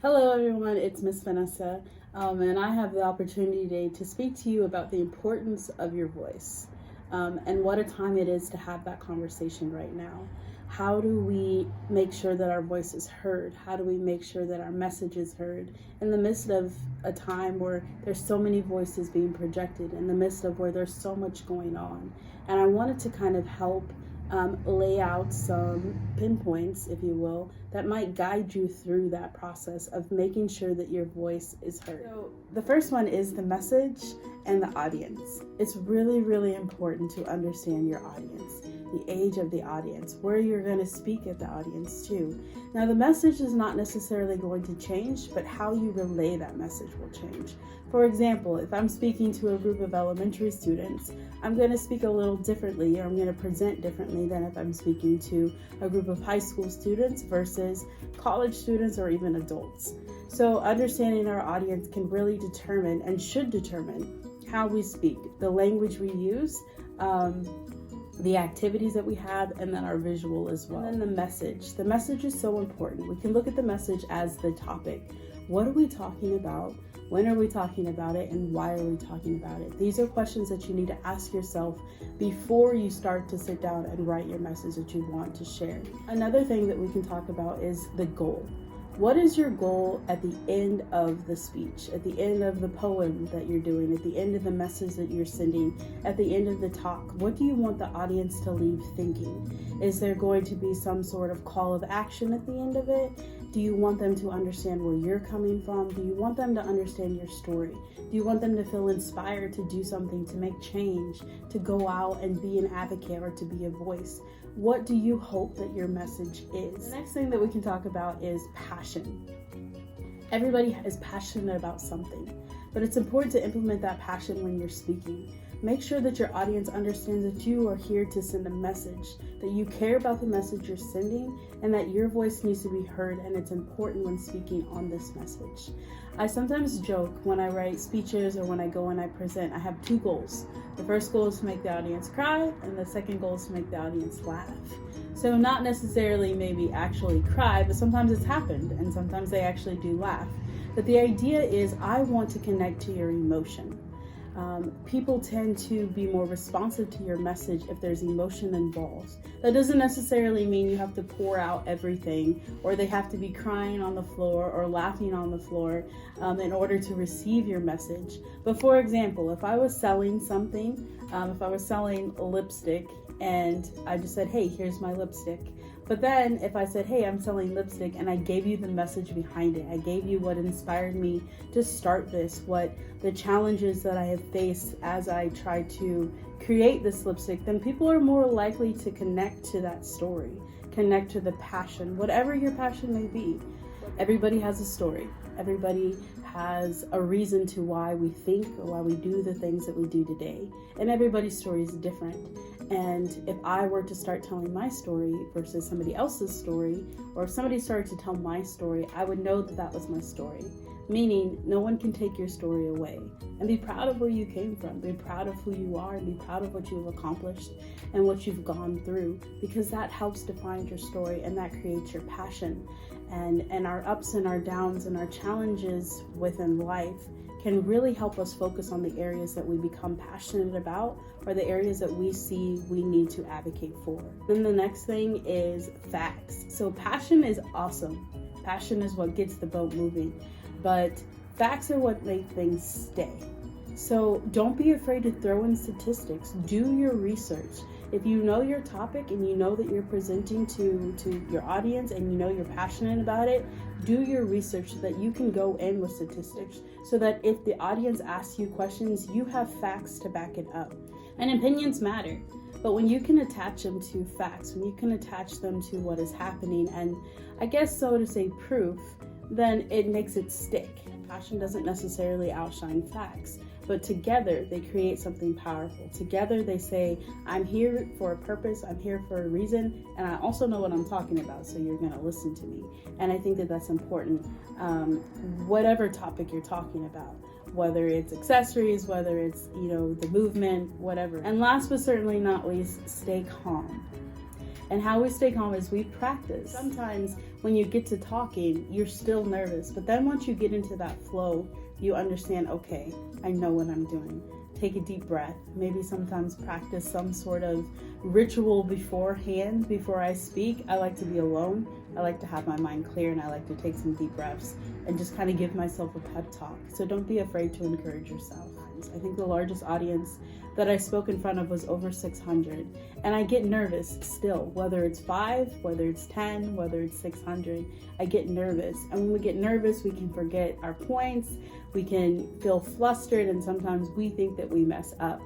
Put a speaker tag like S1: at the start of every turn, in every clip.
S1: Hello everyone, it's Miss Vanessa, and I have the opportunity today to speak to you about the importance of your voice, and what a time it is to have that conversation right now. How do we make sure that our voice is heard? How do we make sure that our message is heard in the midst of a time where there's so many voices being projected, in the midst of where there's so much going on? And I wanted to kind of help lay out some pinpoints, if you will, that might guide you through that process of making sure that your voice is heard. So the first one is the message and the audience. It's really, really important to understand your audience, the age of the audience, where you're going to speak at the audience too. Now, the message is not necessarily going to change, but how you relay that message will change. For example, if I'm speaking to a group of elementary students, I'm going to speak a little differently, or I'm going to present differently than if I'm speaking to a group of high school students versus college students or even adults. So understanding our audience can really determine and should determine how we speak, the language we use, the activities that we have, and then our visual as well. And then the message. The message is so important. We can look at the message as the topic. What are we talking about? When are we talking about it? And why are we talking about it? These are questions that you need to ask yourself before you start to sit down and write your message that you want to share. Another thing that we can talk about is the goal. What is your goal at the end of the speech, at the end of the poem that you're doing, at the end of the message that you're sending, at the end of the talk? What do you want the audience to leave thinking? Is there going to be some sort of call of action at the end of it? Do you want them to understand where you're coming from? Do you want them to understand your story? Do you want them to feel inspired to do something, to make change, to go out and be an advocate or to be a voice? What do you hope that your message is? The next thing that we can talk about is passion. Everybody is passionate about something, but it's important to implement that passion when you're speaking. Make sure that your audience understands that you are here to send a message, that you care about the message you're sending, and that your voice needs to be heard, and it's important when speaking on this message. I sometimes joke when I write speeches or when I go and I present, I have two goals. The first goal is to make the audience cry, and the second goal is to make the audience laugh. So not necessarily maybe actually cry, but sometimes it's happened, and sometimes they actually do laugh. But the idea is I want to connect to your emotion. People tend to be more responsive to your message if there's emotion involved. That doesn't necessarily mean you have to pour out everything, or they have to be crying on the floor or laughing on the floor in order to receive your message. But for example, if I was selling something, if I was selling lipstick and I just said, hey, here's my lipstick. But then if I said, hey, I'm selling lipstick, and I gave you the message behind it, I gave you what inspired me to start this, what the challenges that I have faced as I tried to create this lipstick, then people are more likely to connect to that story, connect to the passion, whatever your passion may be. Everybody has a story. Everybody has a reason to why we think or why we do the things that we do today. And everybody's story is different. And if I were to start telling my story versus somebody else's story, or if somebody started to tell my story, I would know that that was my story. Meaning, no one can take your story away. And be proud of where you came from. Be proud of who you are, and be proud of what you have accomplished and what you've gone through, because that helps define your story, and that creates your passion. And our ups and our downs and our challenges within life can really help us focus on the areas that we become passionate about, or the areas that we see we need to advocate for. Then the next thing is facts. So passion is awesome. Passion is what gets the boat moving, but facts are what make things stay. So don't be afraid to throw in statistics. Do your research. If you know your topic and you know that you're presenting to your audience and you know you're passionate about it, do your research so that you can go in with statistics, so that if the audience asks you questions, you have facts to back it up. And opinions matter, but when you can attach them to facts, when you can attach them to what is happening, and I guess so to say proof, then it makes it stick. Passion doesn't necessarily outshine facts, but together they create something powerful. Together they say, I'm here for a purpose, I'm here for a reason, and I also know what I'm talking about, so you're going to listen to me. And I think that that's important, whatever topic you're talking about, whether it's accessories, whether it's, the movement, whatever. And last but certainly not least, stay calm. And how we stay calm is we practice. Sometimes when you get to talking, you're still nervous, but then once you get into that flow, you understand, okay, I know what I'm doing. Take a deep breath. Maybe sometimes practice some sort of ritual beforehand, before I speak. I like to be alone. I like to have my mind clear, and I like to take some deep breaths and just kind of give myself a pep talk. So don't be afraid to encourage yourself. I think the largest audience that I spoke in front of was over 600. And I get nervous still, whether it's 5, whether it's 10, whether it's 600, I get nervous. And when we get nervous, we can forget our points, we can feel flustered, and sometimes we think that we mess up.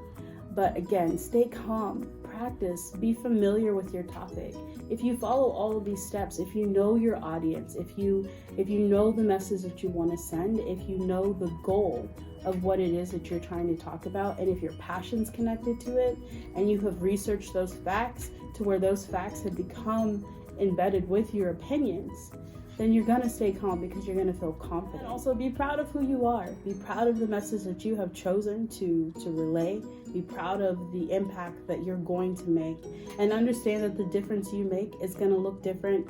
S1: But again, stay calm, practice, be familiar with your topic. If you follow all of these steps, if you know your audience, if you know the message that you want to send, if you know the goal of what it is that you're trying to talk about, and if your passion's connected to it, and you have researched those facts to where those facts have become embedded with your opinions, then you're going to stay calm because you're going to feel confident. And also be proud of who you are. Be proud of the message that you have chosen to relay. Be proud of the impact that you're going to make, and understand that the difference you make is going to look different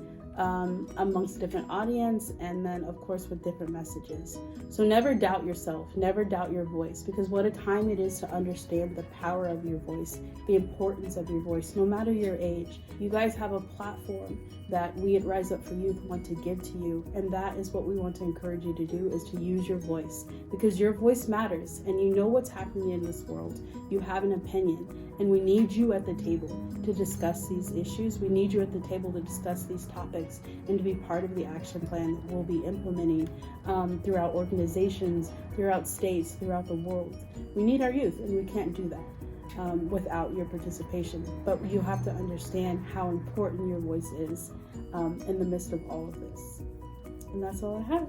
S1: amongst different audience, and then of course with different messages. So never doubt yourself, never doubt your voice, because what a time it is to understand the power of your voice, the importance of your voice, no matter your age. You guys have a platform that we at Rise Up for Youth want to give to you, and that is what we want to encourage you to do, is to use your voice, because your voice matters, and you know what's happening in this world. You have an opinion, and we need you at the table to discuss these issues. We need you at the table to discuss these topics and to be part of the action plan that we'll be implementing throughout organizations, throughout states, throughout the world. We need our youth, and we can't do that without your participation. But you have to understand how important your voice is in the midst of all of this. And that's all I have.